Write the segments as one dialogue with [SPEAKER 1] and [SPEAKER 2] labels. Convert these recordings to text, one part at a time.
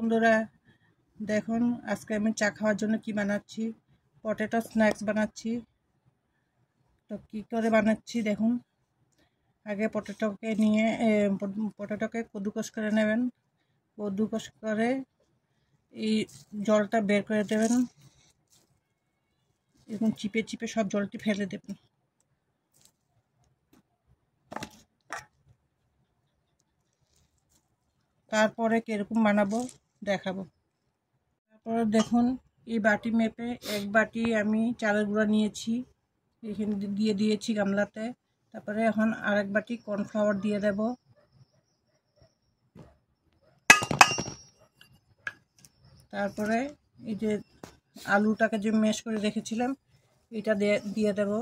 [SPEAKER 1] বন্ধুরা দেখুন আজকে আমি চা খাওয়ার জন্য কি বানাচ্ছি। পটেটো স্ন্যাক্স বানাচ্ছি। তো কি করে বানাচ্ছি দেখুন। আগে পটেটোকে কদ্দুকস করে নেবেন। কদ্দুকস করে এই জলটা বের করে দেবেন এবং চিপে চিপে সব জলটি ফেলে দেবেন। তারপরে কীরকম বানাবো দেখাবো। তারপরে দেখুন এই বাটি মেপে 1 বাটি আমি চালের গুঁড়া নিয়েছি, এখানে দিয়ে দিয়েছি গামলাতে। তারপরে এখন আরেক বাটি কর্নফ্লাওয়ার দিয়ে দেব। তারপরে এই যে আলুটাকে যে ম্যাশ করে রেখেছিলাম এটা দিয়ে দেব।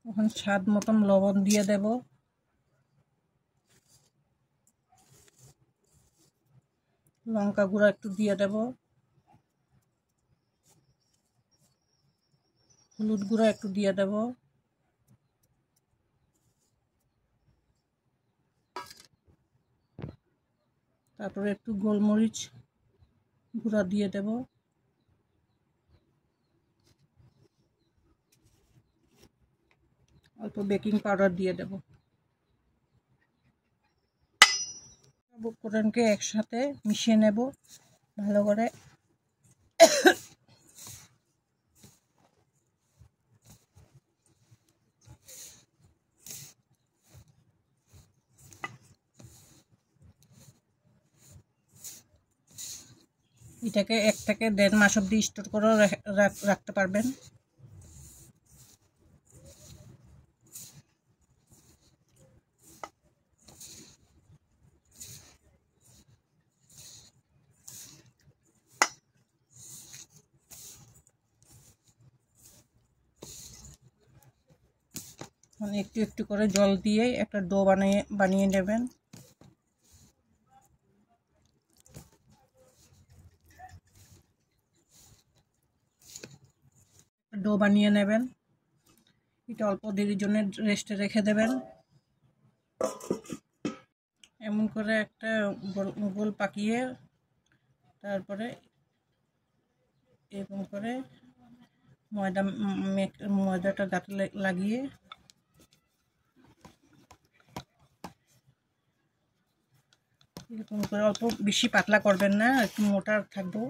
[SPEAKER 1] এখন স্বাদ মতন লবণ দিয়ে দেব। লঙ্কা গুঁড়া একটু দিয়ে দেব। হলুদ গুঁড়া একটু দিয়ে দেব। তারপরে একটু গোলমরিচ গুঁড়া দিয়ে দেব। অল্প বেকিং পাউডার দিয়ে দেব। উপকরণকে একসাথে মিশিয়ে নেব ভালো করে। এটাকে 1 থেকে 1.5 মাস অবধি স্টোর করে রাখতে পারবেন। একটু একটু করে জল দিয়ে একটা ডো বানিয়ে নেবেন। ডো বানিয়ে নেবেন। এটা অল্প দেরির জন্য রেস্টে রেখে দেবেন। এমন করে একটা গোল পাকিয়ে তারপরে এরকম করে ময়দাটা গাঁটে লাগিয়ে এরকম করে অল্প বেশি পাতলা করবেন না, একটু মোটা থাকবো।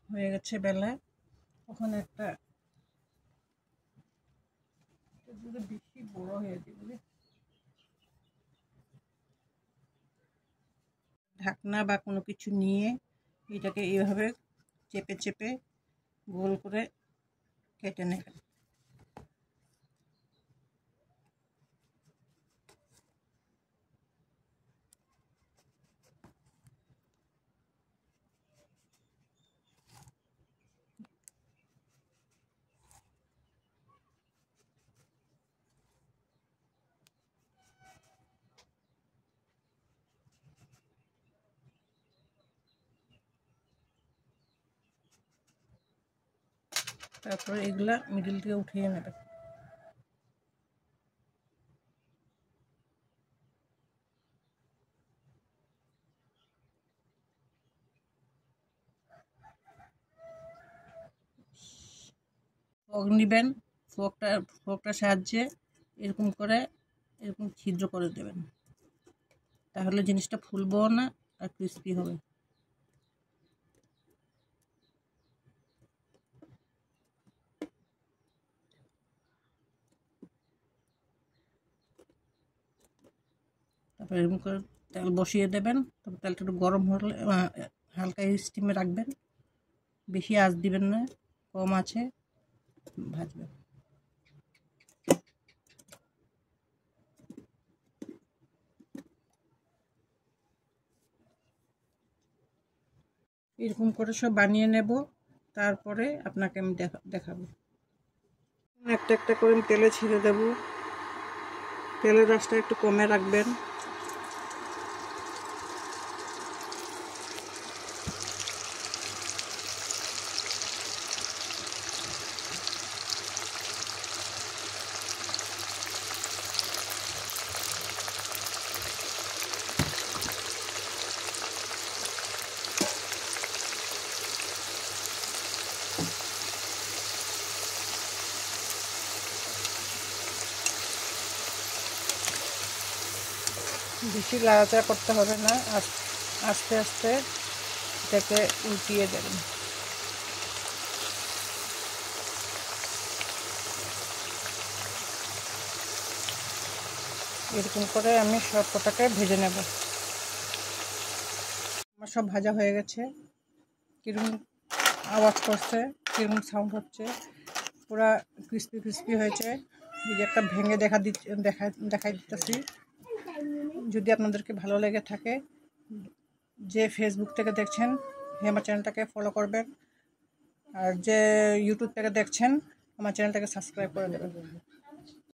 [SPEAKER 1] হয়ে গেছে বেলা। ওখানে একটা বেশি বড় হয়ে যাবে, ঢাকনা বা কোনো কিছু নিয়ে এটাকে এইভাবে চেপে চেপে গোল করে কেটে নেবেন। তারপরে এগুলা মিডিল থেকে উঠিয়ে নেবেন। ফোক নেবেন, ফোকটার সাহায্যে এরকম করে এরকম ছিদ্র করে দেবেন, তাহলে জিনিসটা ফুলবেও না আর ক্রিস্পি হবে। তারপর এরকম করে তেল বসিয়ে দেবেন। তারপর তেলটা একটু গরম হলে হালকা স্টিমে রাখবেন, বেশি আঁচ দিবেন না। কম আছে ভাজবেন। এরকম করে সব বানিয়ে নেব, তারপরে আপনাকে আমি দেখাবো। একটা একটা করে আমি তেলে ছেড়ে দেব। তেলের আঁচটা একটু কমে রাখবেন। বেশি লাড়াচাড়া করতে হবে না, আস্তে আস্তে এটাকে উল্টিয়ে দেবেন। এরকম করে আমি সব কটাকে ভেজে নেব। আমার সব ভাজা হয়ে গেছে। কিরকম আওয়াজ করছে, কিরকম সাউন্ড হচ্ছে, পুরা ক্রিস্পি ক্রিস্পি হয়েছে। এই যে একটা ভেঙে দেখাই দিতেছি। যদি আপনাদেরকে ভালো লেগে থাকে, যে ফেসবুক থেকে দেখছেন আমার চ্যানেলটাকে ফলো করবেন, আর যে ইউটিউব থেকে দেখছেন আমার চ্যানেলটাকে সাবস্ক্রাইব করে দেবেন।